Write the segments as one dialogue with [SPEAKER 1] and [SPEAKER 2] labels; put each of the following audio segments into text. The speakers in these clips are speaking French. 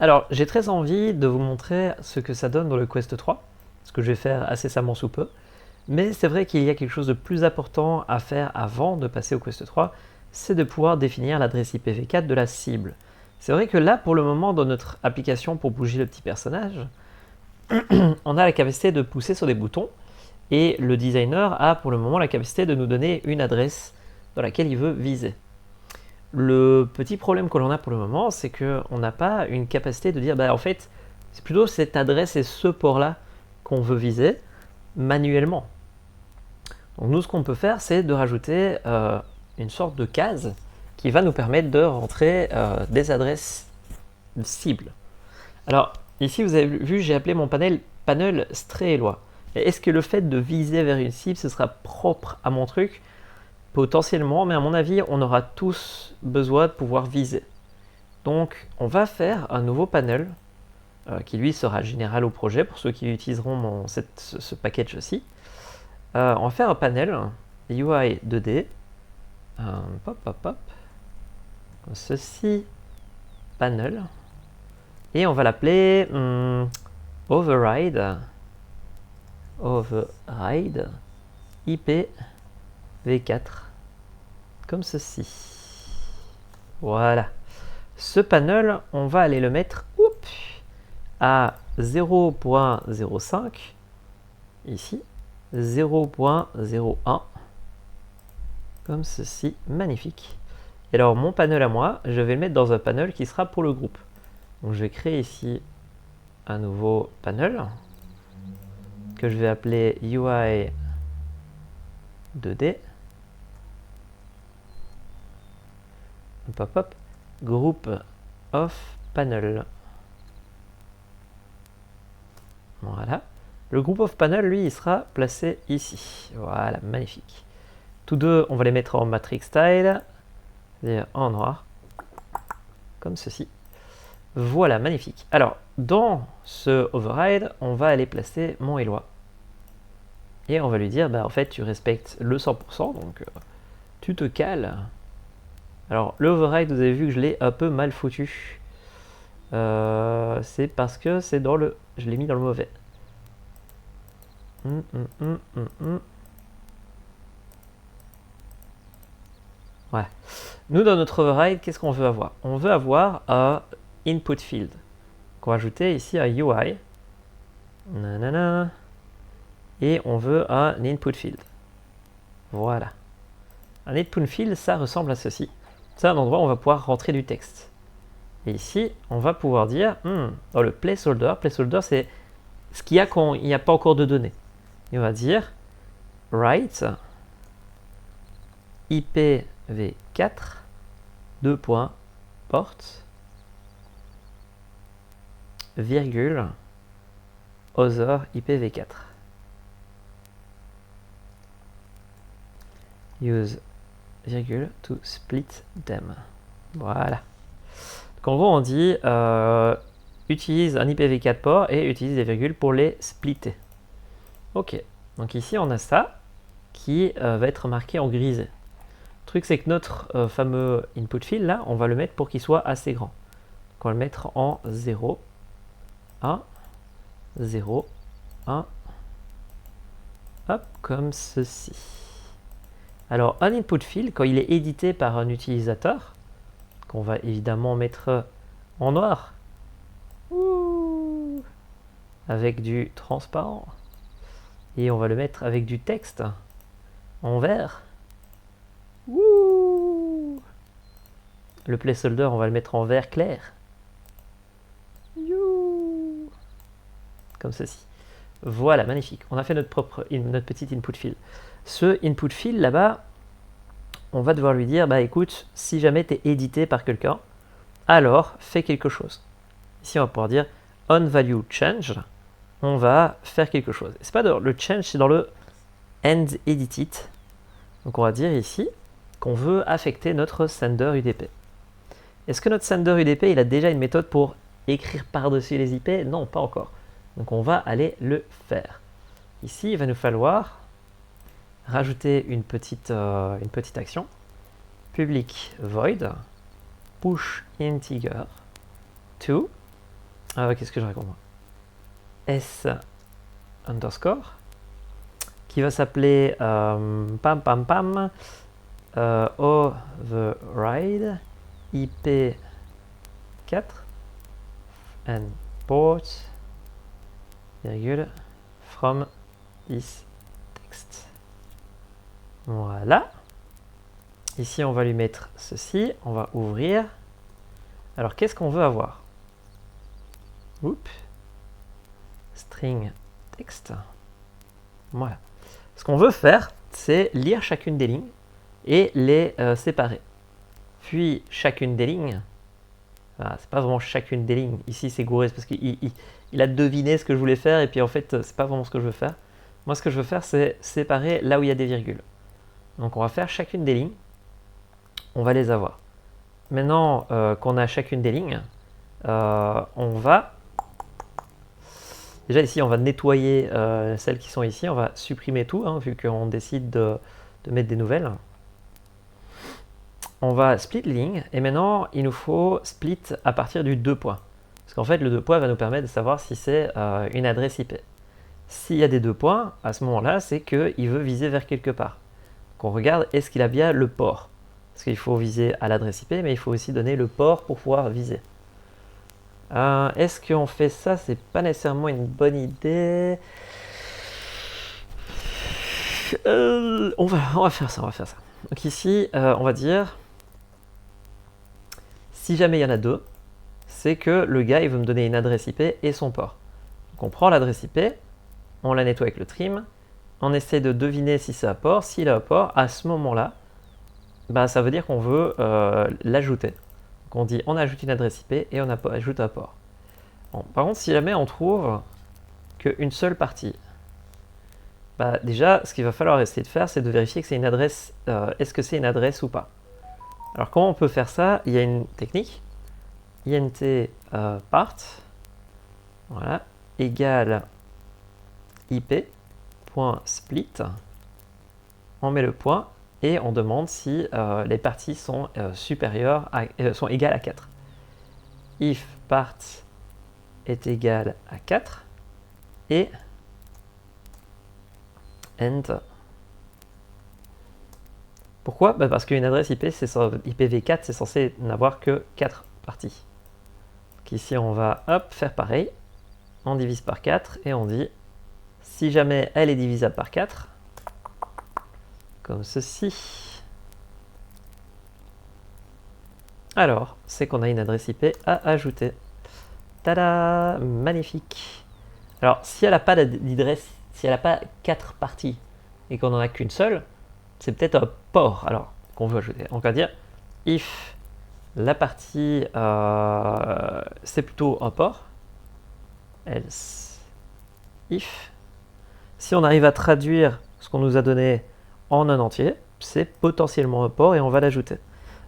[SPEAKER 1] Alors, j'ai très envie de vous montrer ce que ça donne dans le Quest 3, ce que je vais faire incessamment sous peu. Mais c'est vrai qu'il y a quelque chose de plus important à faire avant de passer au Quest 3, c'est de pouvoir définir l'adresse IPv4 de la cible. C'est vrai que là, pour le moment, dans notre application pour bouger le petit personnage, on a la capacité de pousser sur des boutons, et le designer a pour le moment la capacité de nous donner une adresse dans laquelle il veut viser. Le petit problème que l'on a pour le moment, c'est qu'on n'a pas une capacité de dire, en fait, c'est plutôt cette adresse et ce port-là qu'on veut viser manuellement. Donc nous, ce qu'on peut faire, c'est de rajouter une sorte de case qui va nous permettre de rentrer des adresses cibles. Alors, ici, vous avez vu, j'ai appelé mon panel stray-eloi. Est-ce que le fait de viser vers une cible, ce sera propre à mon truc? Potentiellement, mais à mon avis, on aura tous besoin de pouvoir viser. Donc, on va faire un nouveau panel qui lui sera général au projet pour ceux qui utiliseront ce package-ci. On va faire un panel UI 2D. Pop, pop, pop. Comme ceci. Panel. Et on va l'appeler override. Override IPv4. Comme ceci. Voilà. Ce panel, on va aller le mettre à 0.05 ici, 0.01 comme ceci, magnifique. Et alors mon panel à moi, je vais le mettre dans un panel qui sera pour le groupe. Donc je vais créer ici un nouveau panel que je vais appeler UI 2D. Hop, hop, group of panel. Voilà. Le group of panel, lui, il sera placé ici. Voilà, magnifique. Tous deux, on va les mettre en matrix style, c'est-à-dire en noir, comme ceci. Voilà, magnifique. Alors, dans ce override, on va aller placer mon Eloi. Et on va lui dire, en fait, tu respectes le 100%, donc tu te cales. Alors, le override, vous avez vu que je l'ai un peu mal foutu. C'est parce que c'est dans le... Je l'ai mis dans le mauvais. Ouais. Nous, dans notre override, qu'est-ce qu'on veut avoir? On veut avoir un input field. Qu'on va ajouter ici à UI. Nanana. Et on veut un input field. Voilà. Un input field, ça ressemble à ceci. C'est un endroit où on va pouvoir rentrer du texte. Et ici, on va pouvoir dire, dans le placeholder, c'est ce qu'il y a quand il n'y a pas encore de données. Et on va dire write IPv4 2.port virgule other IPv4. Use virgule to split them. Voilà. Donc en gros, on dit utilise un IPv4 port et utilise des virgules pour les splitter. Ok. Donc ici, on a ça qui va être marqué en grisé. Le truc, c'est que notre fameux input field, là, on va le mettre pour qu'il soit assez grand. Donc on va le mettre en 0, 1, 0, 1, hop, comme ceci. Alors, un input field, quand il est édité par un utilisateur, qu'on va évidemment mettre en noir, avec du transparent, et on va le mettre avec du texte en vert. Le placeholder, on va le mettre en vert clair. Comme ceci. Voilà, magnifique. On a fait notre petit input field. Ce input field là-bas, on va devoir lui dire, écoute, si jamais tu es édité par quelqu'un, alors fais quelque chose. Ici, on va pouvoir dire on value change. On va faire quelque chose. C'est pas dans le change, c'est dans le end edited. Donc on va dire ici qu'on veut affecter notre sender UDP. Est-ce que notre sender UDP, il a déjà une méthode pour écrire par-dessus les IP? Non, pas encore. Donc on va aller le faire. Ici, il va nous falloir rajouter une petite action. Public void push integer to Qu'est-ce que je raconte? S underscore qui va s'appeler pam pam pam override IP 4 and port virgule from this text. Voilà. Ici, on va lui mettre ceci. On va ouvrir. Alors, qu'est-ce qu'on veut avoir? Oups. String text. Voilà. Ce qu'on veut faire, c'est lire chacune des lignes et les séparer. Puis, chacune des lignes. C'est pas vraiment chacune des lignes. Ici, c'est gouré parce qu'il a deviné ce que je voulais faire et puis en fait, c'est pas vraiment ce que je veux faire. Moi, ce que je veux faire, c'est séparer là où il y a des virgules. Donc, on va faire chacune des lignes. On va les avoir. Maintenant qu'on a chacune des lignes, on va... Déjà ici, on va nettoyer celles qui sont ici. On va supprimer tout, hein, vu qu'on décide de mettre des nouvelles. On va split les lignes. Et maintenant, il nous faut split à partir du 2 points. Parce qu'en fait, le 2 points va nous permettre de savoir si c'est une adresse IP. S'il y a des 2 points, à ce moment-là, c'est qu'il veut viser vers quelque part. Donc on regarde, est-ce qu'il a bien le port? Parce qu'il faut viser à l'adresse IP, mais il faut aussi donner le port pour pouvoir viser. Est-ce qu'on fait ça? C'est pas nécessairement une bonne idée. On va faire ça, Donc ici, on va dire, si jamais il y en a 2, c'est que le gars, il veut me donner une adresse IP et son port. Donc on prend l'adresse IP, on la nettoie avec le trim, on essaie de deviner si c'est à port. S'il est à port, à ce moment-là, ça veut dire qu'on veut l'ajouter. Donc on dit on ajoute une adresse IP et on ajoute un port. Bon, par contre, si jamais on trouve qu'une seule partie, déjà, ce qu'il va falloir essayer de faire, c'est de vérifier que c'est une adresse. Est-ce que c'est une adresse ou pas? Alors comment on peut faire ça? Il y a une technique. int part, voilà, égale ip.split. On met le point. Et on demande si les parties sont, sont égales à 4. If part est égal à 4 et end. Pourquoi? Parce qu'une adresse IP, IPv4, c'est censé n'avoir que 4 parties. Donc ici, on va faire pareil. On divise par 4 et on dit si jamais elle est divisable par 4, comme ceci. Alors, c'est qu'on a une adresse IP à ajouter. Tada! Magnifique! Alors, si elle n'a pas d'adresse, si elle n'a pas 4 parties et qu'on n'en a qu'une seule, c'est peut-être un port alors qu'on veut ajouter. On va dire if la partie c'est plutôt un port, else if. Si on arrive à traduire ce qu'on nous a donné en un entier, c'est potentiellement un port et on va l'ajouter.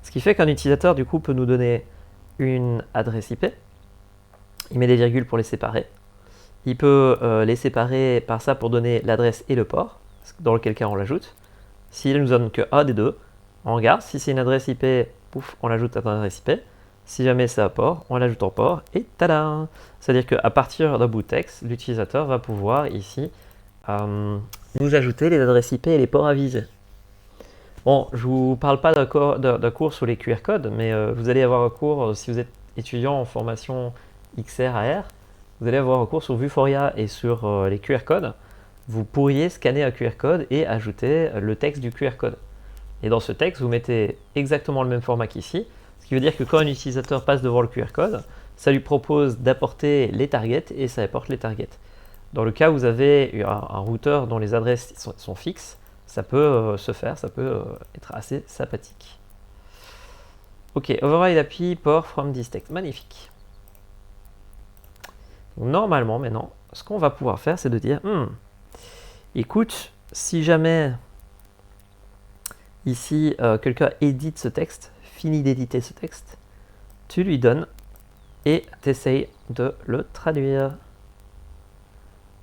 [SPEAKER 1] Ce qui fait qu'un utilisateur du coup peut nous donner une adresse IP, il met des virgules pour les séparer, il peut les séparer par ça pour donner l'adresse et le port, dans lequel cas on l'ajoute. S'il ne nous donne que un des deux, on regarde, si c'est une adresse IP, pouf, on l'ajoute à une adresse IP, si jamais c'est un port, on l'ajoute en port et tada! C'est-à-dire qu'à partir d'un bout de texte, l'utilisateur va pouvoir ici nous ajouter les adresses IP et les ports à viser. Bon, je ne vous parle pas d'un cours sur les QR codes, mais vous allez avoir un cours, si vous êtes étudiant en formation XR AR, vous allez avoir un cours sur Vuforia et sur les QR codes. Vous pourriez scanner un QR code et ajouter le texte du QR code. Et dans ce texte, vous mettez exactement le même format qu'ici, ce qui veut dire que quand un utilisateur passe devant le QR code, ça lui propose d'apporter les targets et ça apporte les targets. Dans le cas où vous avez un routeur dont les adresses sont fixes, ça peut se faire, ça peut être assez sympathique. Ok, override API port from this text, magnifique. Normalement, maintenant, ce qu'on va pouvoir faire, c'est de dire, écoute, si jamais ici quelqu'un édite ce texte, finit d'éditer ce texte, tu lui donnes et tu essayes de le traduire.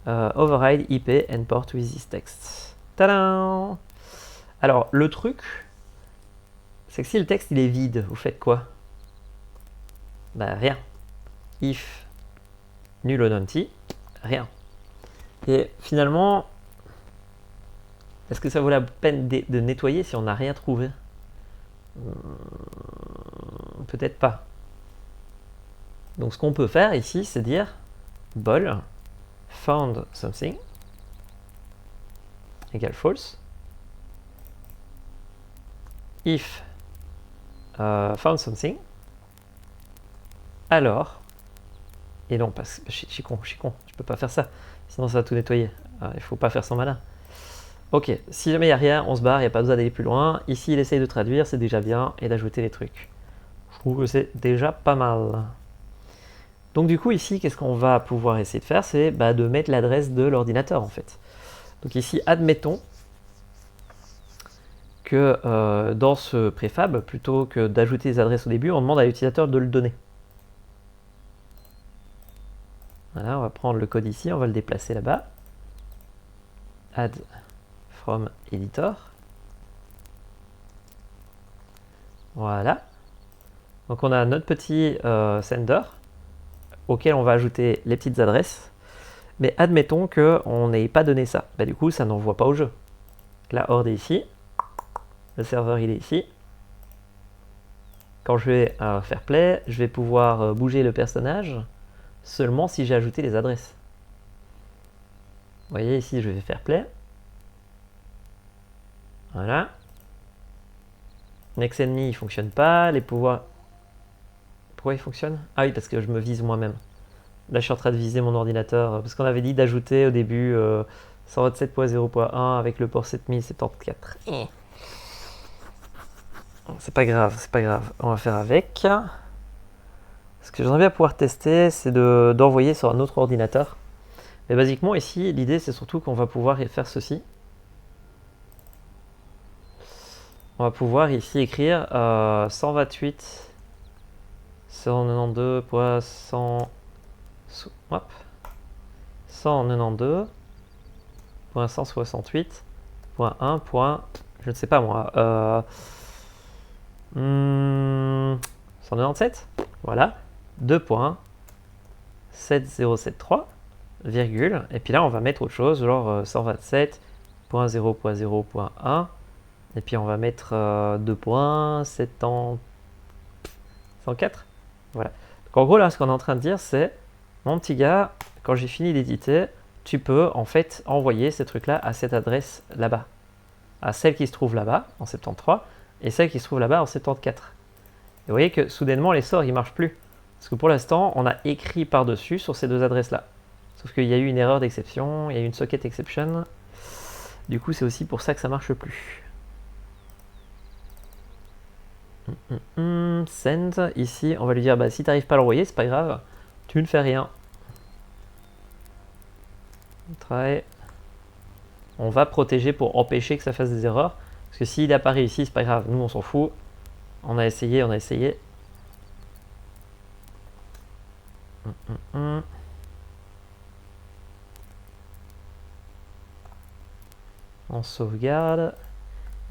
[SPEAKER 1] Override IP and port with this text. Tadam! Alors, le truc, c'est que si le texte il est vide, vous faites quoi? Rien. If nul on empty, rien. Et finalement, est-ce que ça vaut la peine de nettoyer si on n'a rien trouvé? Peut-être pas. Donc ce qu'on peut faire ici, c'est dire bol found something égale false. If found something, alors, et non, parce que je suis con, je peux pas faire ça, sinon ça va tout nettoyer. Il faut pas faire son malin. Ok, si jamais il n'y a rien, on se barre, il n'y a pas besoin d'aller plus loin. Ici, il essaye de traduire, c'est déjà bien, et d'ajouter les trucs. Je trouve que c'est déjà pas mal. Donc du coup, ici, qu'est-ce qu'on va pouvoir essayer de faire? C'est de mettre l'adresse de l'ordinateur, en fait. Donc ici, admettons que dans ce préfab, plutôt que d'ajouter les adresses au début, on demande à l'utilisateur de le donner. Voilà, on va prendre le code ici, on va le déplacer là-bas. Add from editor. Voilà. Donc on a notre petit sender auquel on va ajouter les petites adresses. Mais admettons qu'on n'ait pas donné ça. Du coup, ça n'envoie pas au jeu. La horde est ici. Le serveur, il est ici. Quand je vais faire play, je vais pouvoir bouger le personnage seulement si j'ai ajouté les adresses. Vous voyez, ici, je vais faire play. Voilà. Next enemy, il fonctionne pas. Les pouvoirs... Pourquoi il fonctionne? Ah oui, parce que je me vise moi-même. Là, je suis en train de viser mon ordinateur. Parce qu'on avait dit d'ajouter au début 127.0.1 avec le port 7074. C'est pas grave, c'est pas grave. On va faire avec. Ce que j'aimerais bien pouvoir tester, c'est d'envoyer sur un autre ordinateur. Mais basiquement, ici, l'idée, c'est surtout qu'on va pouvoir faire ceci. On va pouvoir ici écrire 128 192.168.1. Je ne sais pas moi. 197, voilà, 2.7073, virgule, et puis là on va mettre autre chose, genre 127.0.0.1, et puis on va mettre 2.704, voilà. Donc en gros là ce qu'on est en train de dire c'est, mon petit gars, quand j'ai fini d'éditer, tu peux en fait envoyer ces trucs là à cette adresse là-bas, à celle qui se trouve là-bas en 73, et celle qui se trouve là-bas en 74. Et vous voyez que soudainement les sorts ils marchent plus. Parce que pour l'instant on a écrit par-dessus sur ces deux adresses là. Sauf qu'il y a eu une erreur d'exception, il y a eu une socket exception. Du coup c'est aussi pour ça que ça marche plus. Send, ici on va lui dire si tu n'arrives pas à l'envoyer, c'est pas grave, tu ne fais rien. Try. On va protéger pour empêcher que ça fasse des erreurs. Parce que s'il apparaît ici, c'est pas grave, nous on s'en fout. On a essayé, on a essayé. On sauvegarde.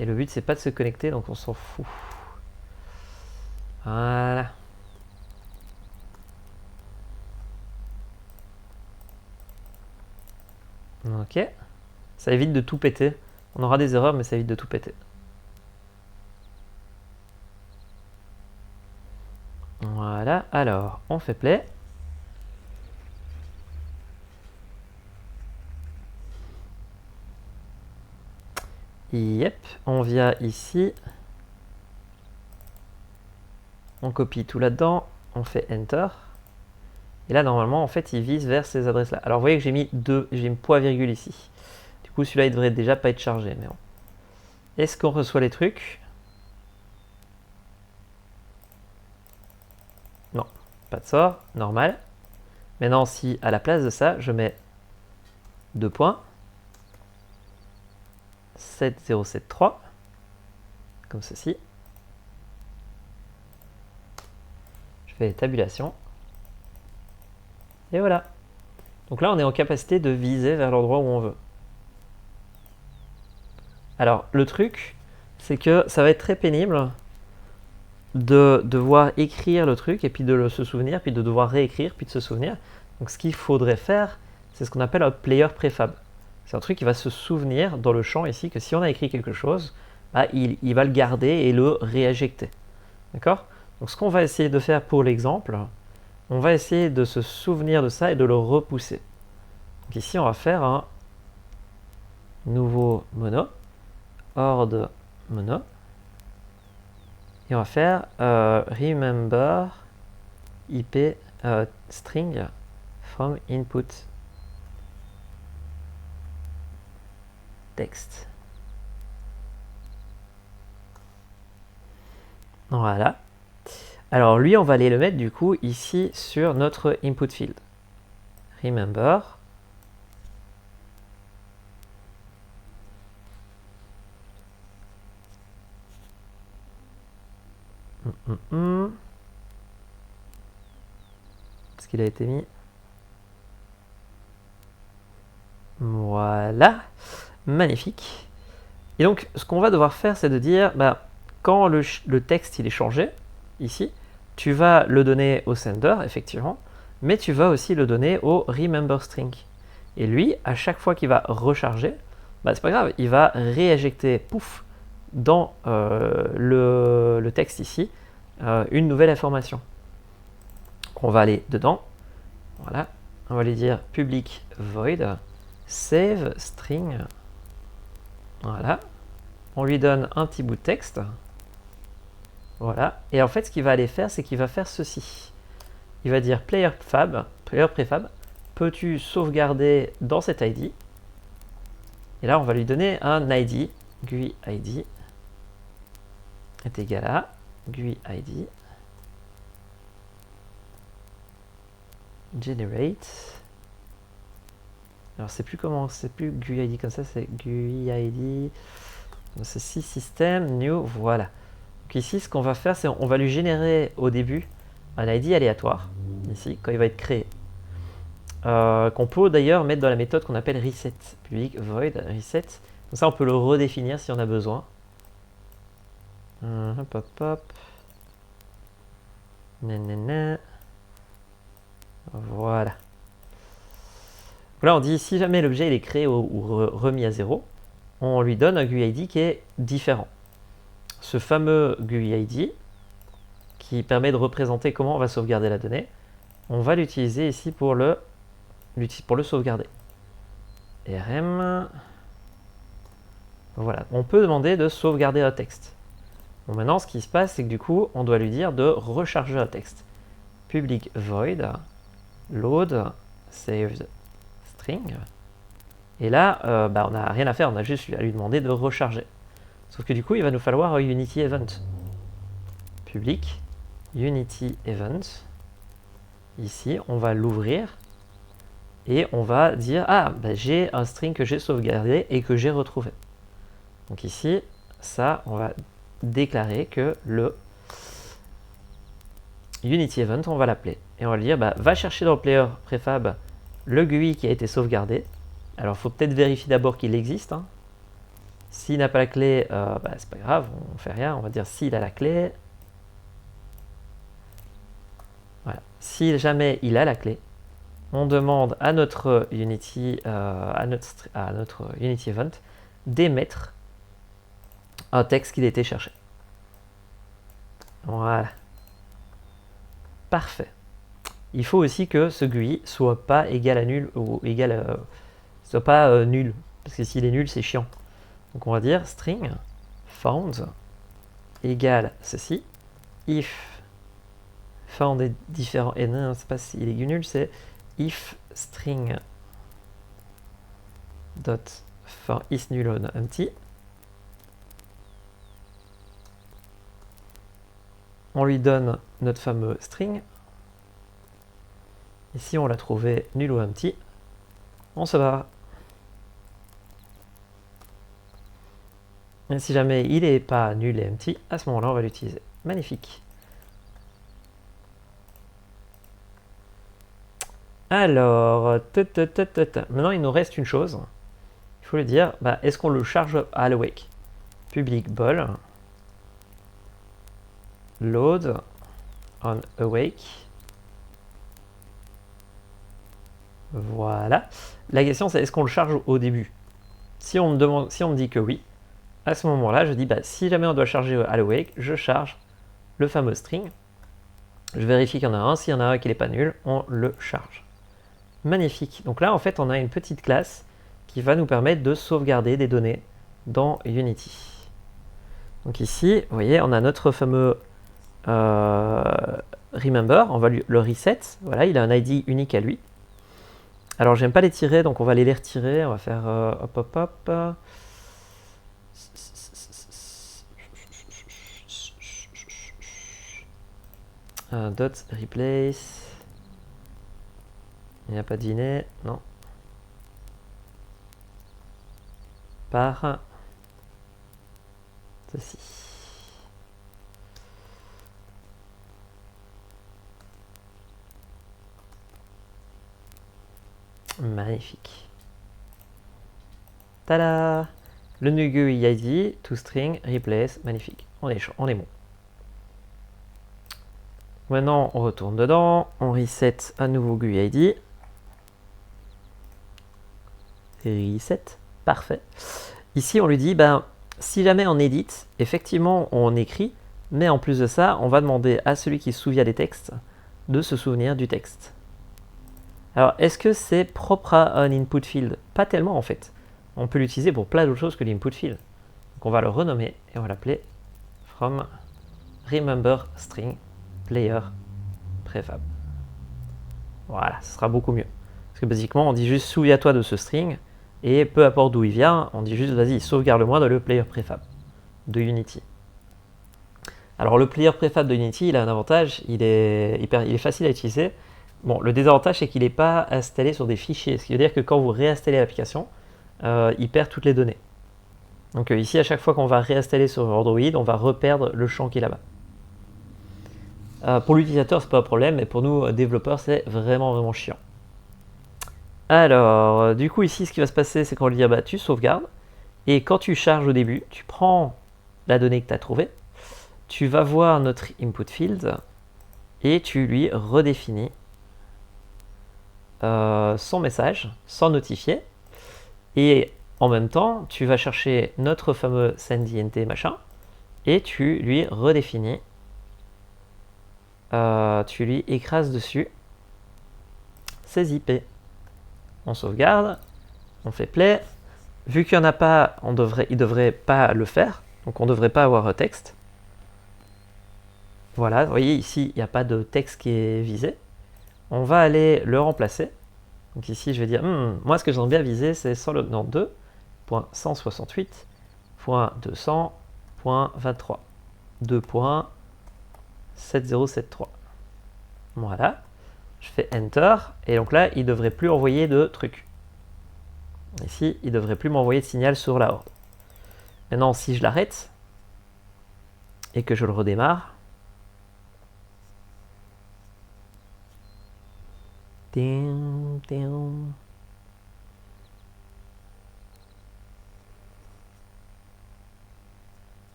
[SPEAKER 1] Et le but c'est pas de se connecter, donc on s'en fout. Voilà. Ok. Ça évite de tout péter. On aura des erreurs, mais ça évite de tout péter. Voilà, alors, on fait play. Yep, on vient ici. On copie tout là-dedans. On fait Enter. Et là, normalement, en fait, il vise vers ces adresses-là. Alors, vous voyez que j'ai mis j'ai mis point virgule ici. Du coup, celui-là, il devrait déjà pas être chargé. Mais bon. Est-ce qu'on reçoit les trucs? Non, pas de sort, normal. Maintenant, si à la place de ça, je mets 2 points, 7073, comme ceci. Je fais tabulation. Et voilà. Donc là, on est en capacité de viser vers l'endroit où on veut. Alors, le truc, c'est que ça va être très pénible de devoir écrire le truc et puis de se souvenir, puis de devoir réécrire, puis de se souvenir. Donc ce qu'il faudrait faire, c'est ce qu'on appelle un player préfab. C'est un truc qui va se souvenir dans le champ ici que si on a écrit quelque chose, bah, il va le garder et le réinjecter. D'accord? Donc ce qu'on va essayer de faire pour l'exemple, on va essayer de se souvenir de ça et de le repousser. Donc ici, on va faire un nouveau mono, horde mono, et on va faire remember IP string from input text. Voilà. Alors lui, on va aller le mettre du coup ici sur notre input field. Remember. Est-ce qu'il a été mis? Voilà. Magnifique. Et donc, ce qu'on va devoir faire, c'est de dire, bah, quand le texte il est changé, ici, tu vas le donner au sender, effectivement, mais tu vas aussi le donner au remember string. Et lui, à chaque fois qu'il va recharger, bah, c'est pas grave, il va réinjecter, pouf, dans le texte ici, une nouvelle information. Donc on va aller dedans, voilà, on va lui dire public void save string, voilà, on lui donne un petit bout de texte, voilà, et en fait ce qu'il va aller faire, c'est qu'il va faire ceci. Il va dire player prefab, peux-tu sauvegarder dans cet ID? Et là on va lui donner un ID, GUI ID est égal à GUI ID generate. Alors c'est plus comment, c'est plus GUI ID comme ça, c'est GUI ID. C'est système new, voilà. Donc ici, ce qu'on va faire, c'est on va lui générer au début un ID aléatoire, ici, quand il va être créé. Qu'on peut d'ailleurs mettre dans la méthode qu'on appelle reset, public void reset. Comme ça, on peut le redéfinir si on a besoin. Hop, hop, hop. Nanana. Voilà. Là, on dit si jamais l'objet est créé ou remis à 0, on lui donne un GUID qui est différent. Ce fameux GUID, qui permet de représenter comment on va sauvegarder la donnée, on va l'utiliser ici pour le sauvegarder. RM. Voilà, on peut demander de sauvegarder un texte. Bon, maintenant, ce qui se passe, c'est que du coup, on doit lui dire de recharger un texte. Public void load saved string. Et là, on n'a rien à faire, on a juste à lui demander de recharger. Sauf que du coup, il va nous falloir un Unity Event. Public, Unity Event. Ici, on va l'ouvrir. Et on va dire, ah, j'ai un string que j'ai sauvegardé et que j'ai retrouvé. Donc ici, ça, on va déclarer que le Unity Event, on va l'appeler. Et on va lui dire, va chercher dans le player prefab le GUI qui a été sauvegardé. Alors, il faut peut-être vérifier d'abord qu'il existe. Hein. S'il n'a pas la clé, c'est pas grave, on ne fait rien. On va dire s'il a la clé. Voilà. Si jamais il a la clé, on demande à notre Unity, à notre Unity Event d'émettre un texte qu'il a été cherché. Voilà. Parfait. Il faut aussi que ce GUI soit pas égal à nul ou égal à, soit pas nul, parce que s'il est nul, c'est chiant. Donc on va dire string found égale ceci, if found est différent, et non, c'est pas s'il est nul, c'est if string dot for is null on empty. On lui donne notre fameux string. Ici on l'a trouvé nul ou empty. On se barre. Et si jamais il n'est pas nul et empty, à ce moment-là, on va l'utiliser. Magnifique. Alors, maintenant il nous reste une chose. Il faut lui dire, est-ce qu'on le charge à l'awake? Public bol load on awake Voilà. La question c'est est-ce qu'on le charge au début? Si on me dit que oui, à ce moment-là, je dis bah, si jamais on doit charger à l'awake, je charge le fameux string. Je vérifie qu'il y en a un. S'il y en a un qui n'est pas nul, on le charge. Magnifique. Donc là, en fait, on a une petite classe qui va nous permettre de sauvegarder des données dans Unity. Donc ici, vous voyez, on a notre fameux remember. On va le reset. Voilà, il a un ID unique à lui. Alors, j'aime pas les tirer, donc on va aller les retirer. On va faire hop, hop, hop. Dot replace. Il n'y a pas de dîner, non. Par ceci. Magnifique. Tada! Le new GUI ID, toString, replace, magnifique. On est bon. Maintenant, on retourne dedans, on reset un nouveau GUI ID. Reset, parfait. Ici, on lui dit, ben, si jamais on édite, effectivement, on écrit, mais en plus de ça, on va demander à celui qui se souvient des textes de se souvenir du texte. Alors, est-ce que c'est propre à un input field? Pas tellement, en fait. On peut l'utiliser pour plein d'autres choses que l'input field. Donc, on va le renommer et on va l'appeler from remember string player prefab. Voilà, ce sera beaucoup mieux. Parce que basiquement, on dit juste souviens-toi de ce string, et peu importe d'où il vient, on dit juste vas-y, sauvegarde-moi dans le player prefab de Unity. Alors le player prefab de Unity, il a un avantage, il est facile à utiliser. Bon, le désavantage, c'est qu'il n'est pas installé sur des fichiers, ce qui veut dire que quand vous réinstallez l'application, il perd toutes les données. Donc ici, à chaque fois qu'on va réinstaller sur Android, on va reperdre le champ qui est là-bas. Pour l'utilisateur, c'est pas un problème, mais pour nous, développeurs, c'est vraiment chiant. Alors, du coup, ici, ce qui va se passer, c'est qu'on va lui dire, bah, tu sauvegardes, et quand tu charges au début, tu prends la donnée que tu as trouvée, tu vas voir notre input field, et tu lui redéfinis son message, sans notifier, et en même temps, tu vas chercher notre fameux sendInt machin, et tu lui redéfinis, tu lui écrases dessus ses IP. On sauvegarde, on fait play. Vu qu'il n'y en a pas, il ne devrait pas le faire. Donc on ne devrait pas avoir un texte. Voilà, vous voyez ici, il n'y a pas de texte qui est visé. On va aller le remplacer. Donc ici, je vais dire, moi ce que j'aimerais bien viser, c'est 192.168.200.23. 2.7073. Voilà. Je fais Enter, et donc là, il ne devrait plus envoyer de trucs. Ici, il ne devrait plus m'envoyer de signal sur la horde. Maintenant, si je l'arrête, et que je le redémarre,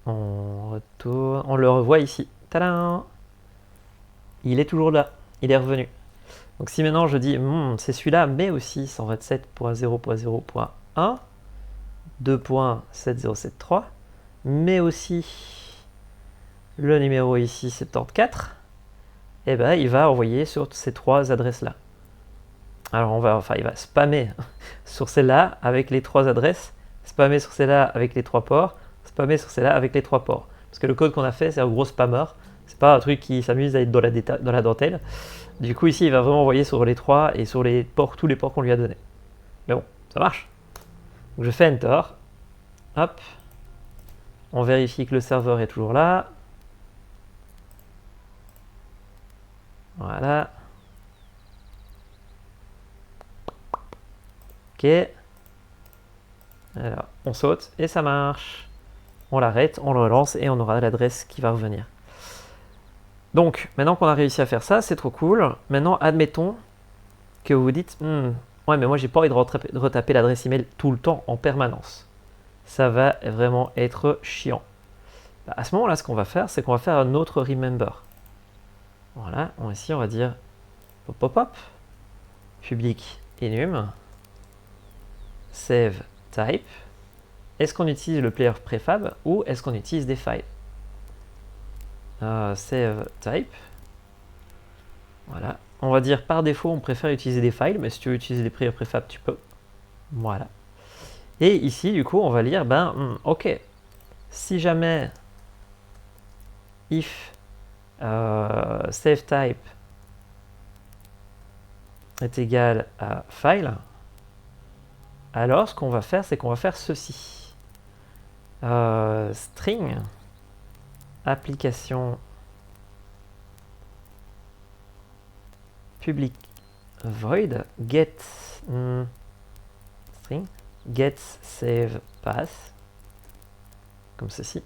[SPEAKER 1] on retourne, on le revoit ici. Tadam! Il est toujours là, il est revenu. Donc si maintenant je dis, c'est celui-là, mais aussi 127.0.0.1, 2.7073, mais aussi le numéro ici 74, et ben il va envoyer sur ces trois adresses-là. Alors il va spammer sur celle-là avec les trois adresses, spammer sur celle-là avec les trois ports, spammer sur celle-là avec les trois ports. Parce que le code qu'on a fait, c'est un gros spammer. C'est pas un truc qui s'amuse à être dans la dentelle. Du coup, ici, il va vraiment envoyer sur les trois et sur les ports, tous les ports qu'on lui a donnés. Mais bon, ça marche. Donc je fais Enter. Hop. On vérifie que le serveur est toujours là. Voilà. Ok. Alors, on saute et ça marche. On l'arrête, on le relance et on aura l'adresse qui va revenir. Donc, maintenant qu'on a réussi à faire ça, c'est trop cool. Maintenant, admettons que vous vous dites, ouais, mais moi, j'ai pas envie de retaper l'adresse email tout le temps, en permanence. Ça va vraiment être chiant. Bah, à ce moment-là, ce qu'on va faire, c'est qu'on va faire un autre remember. Voilà, ici, on va dire pop, pop, pop. public enum, save type. Est-ce qu'on utilise le player préfab ou est-ce qu'on utilise des files? Save type. Voilà. On va dire par défaut, on préfère utiliser des files, mais si tu veux utiliser des players préfab, tu peux. Voilà. Et ici, du coup, on va lire, ok, si jamais if save type est égal à file, alors ce qu'on va faire, c'est qu'on va faire ceci. String application public void get string get save path comme ceci,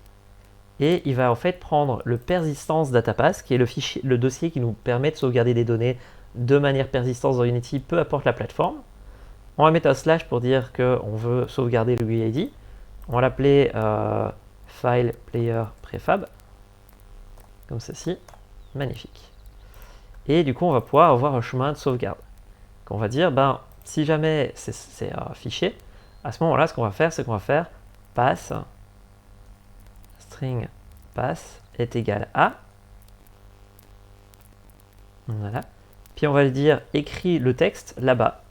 [SPEAKER 1] et il va en fait prendre le persistence datapath qui est le fichier, le dossier qui nous permet de sauvegarder des données de manière persistance dans Unity, peu importe la plateforme. On va mettre un slash pour dire qu'on veut sauvegarder le UID. On va l'appeler file player préfab comme ceci, magnifique. Et du coup, on va pouvoir avoir un chemin de sauvegarde. Donc on va dire, si jamais c'est un fichier, à ce moment-là, ce qu'on va faire, c'est qu'on va faire pass string pass est égal à, voilà. Puis on va lui dire écris le texte là-bas.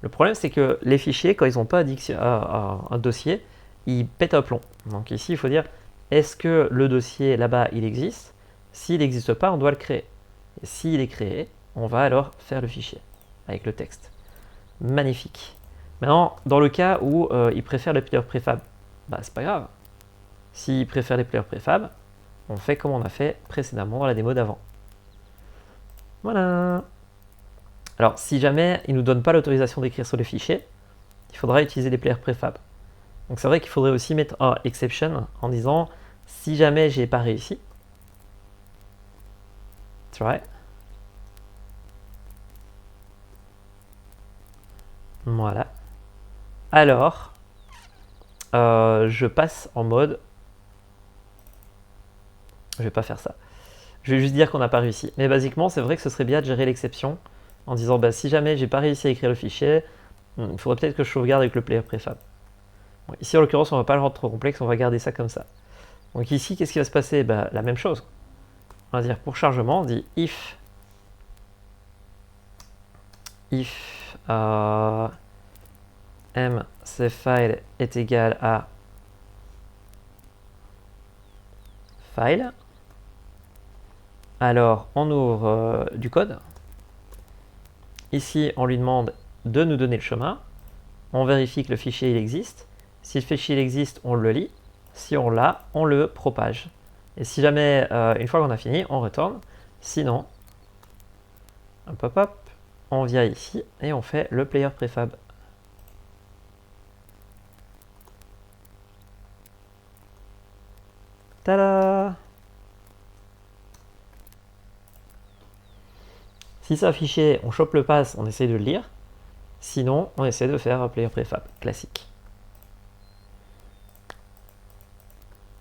[SPEAKER 1] Le problème, c'est que les fichiers, quand ils n'ont pas un dossier, ils pètent un plomb. Donc ici, il faut dire est-ce que le dossier là-bas, il existe? S'il n'existe pas, on doit le créer. Et s'il est créé, on va alors faire le fichier avec le texte. Magnifique. Maintenant, dans le cas où il préfère les players préfab, c'est pas grave. S'il préfère les players préfab, on fait comme on a fait précédemment dans la démo d'avant. Voilà. Alors, si jamais il ne nous donne pas l'autorisation d'écrire sur le fichier, il faudra utiliser les players préfab. Donc c'est vrai qu'il faudrait aussi mettre un exception en disant si jamais j'ai pas réussi, try. Voilà. Alors, je passe en mode. Je vais pas faire ça. Je vais juste dire qu'on n'a pas réussi. Mais basiquement, c'est vrai que ce serait bien de gérer l'exception en disant si jamais j'ai pas réussi à écrire le fichier, il faudrait peut-être que je sauvegarde avec le player préfab. Bon, ici, en l'occurrence, on va pas le rendre trop complexe, on va garder ça comme ça. Donc ici, qu'est-ce qui va se passer? La même chose. On va dire pour chargement, on dit if m save file est égal à file. Alors, on ouvre du code. Ici, on lui demande de nous donner le chemin. On vérifie que le fichier il existe. Si le fichier il existe, on le lit. Si on l'a, on le propage. Et si jamais, une fois qu'on a fini, on retourne. Sinon, hop, on vient ici et on fait le player préfab. Tada! Si c'est un fichier, on chope le pass, on essaie de le lire. Sinon, on essaie de faire un player préfab classique.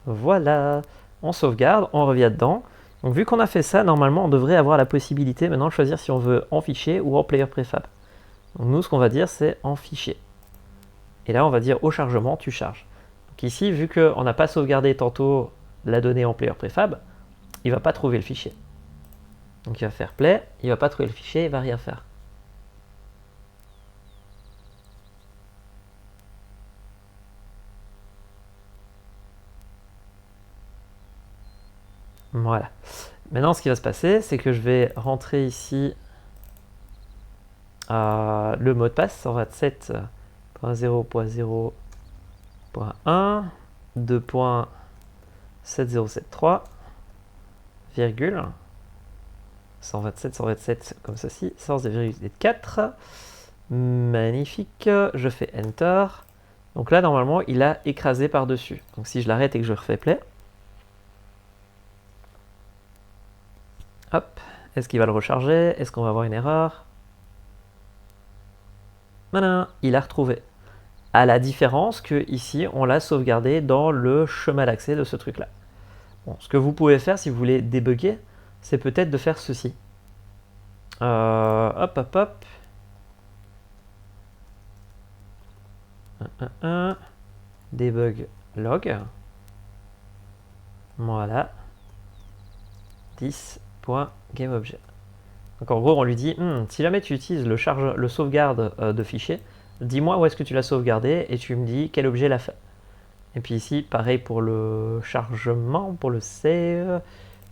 [SPEAKER 1] Voilà, on sauvegarde, on revient dedans. Donc vu qu'on a fait ça, normalement on devrait avoir la possibilité maintenant de choisir si on veut en fichier ou en player préfab. Donc nous ce qu'on va dire c'est en fichier. Et là on va dire au chargement tu charges. Donc ici vu qu'on n'a pas sauvegardé tantôt la donnée en player préfab, il ne va pas trouver le fichier. Donc il va faire play, il ne va pas trouver le fichier, il ne va rien faire. Voilà. Maintenant, ce qui va se passer, c'est que je vais rentrer ici le mot de passe 127.0.0.1 2.7073 virgule 127 comme ceci, sans des virgules et 4. Magnifique. Je fais Enter. Donc là, normalement, il a écrasé par-dessus. Donc si je l'arrête et que je refais play, hop, est-ce qu'il va le recharger? Est-ce qu'on va avoir une erreur? Voilà, il a retrouvé. À la différence que ici, on l'a sauvegardé dans le chemin d'accès de ce truc-là. Bon, ce que vous pouvez faire si vous voulez débugger, c'est peut-être de faire ceci. Hop. Debug log. Voilà. 10.GameObjet. Donc en gros, on lui dit, si jamais tu utilises le sauvegarde de fichier, dis-moi où est-ce que tu l'as sauvegardé et tu me dis quel objet l'a fait. Et puis ici, pareil pour le chargement, pour le save.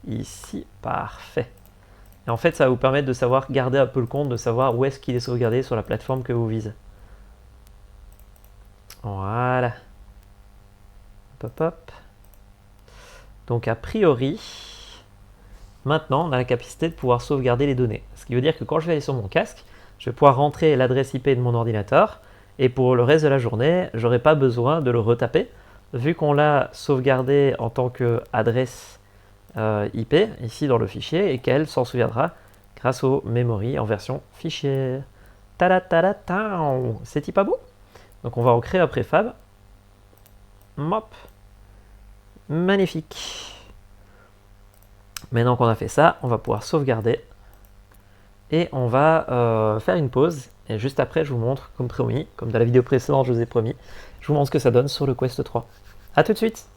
[SPEAKER 1] Ici, parfait. Et en fait, ça va vous permettre de savoir garder un peu le compte, de savoir où est-ce qu'il est sauvegardé sur la plateforme que vous visez. Voilà. Hop, hop. Donc a priori, maintenant, on a la capacité de pouvoir sauvegarder les données. Ce qui veut dire que quand je vais aller sur mon casque, je vais pouvoir rentrer l'adresse IP de mon ordinateur. Et pour le reste de la journée, je n'aurai pas besoin de le retaper, vu qu'on l'a sauvegardé en tant qu'adresse IP, ici dans le fichier, et qu'elle s'en souviendra grâce au memory en version fichier. C'est pas beau? Donc on va en créer un préfab. Mop. Magnifique. Maintenant qu'on a fait ça, on va pouvoir sauvegarder. Et on va faire une pause. Et juste après, je vous montre, comme promis, comme dans la vidéo précédente, je vous ai promis, je vous montre ce que ça donne sur le Quest 3. A tout de suite!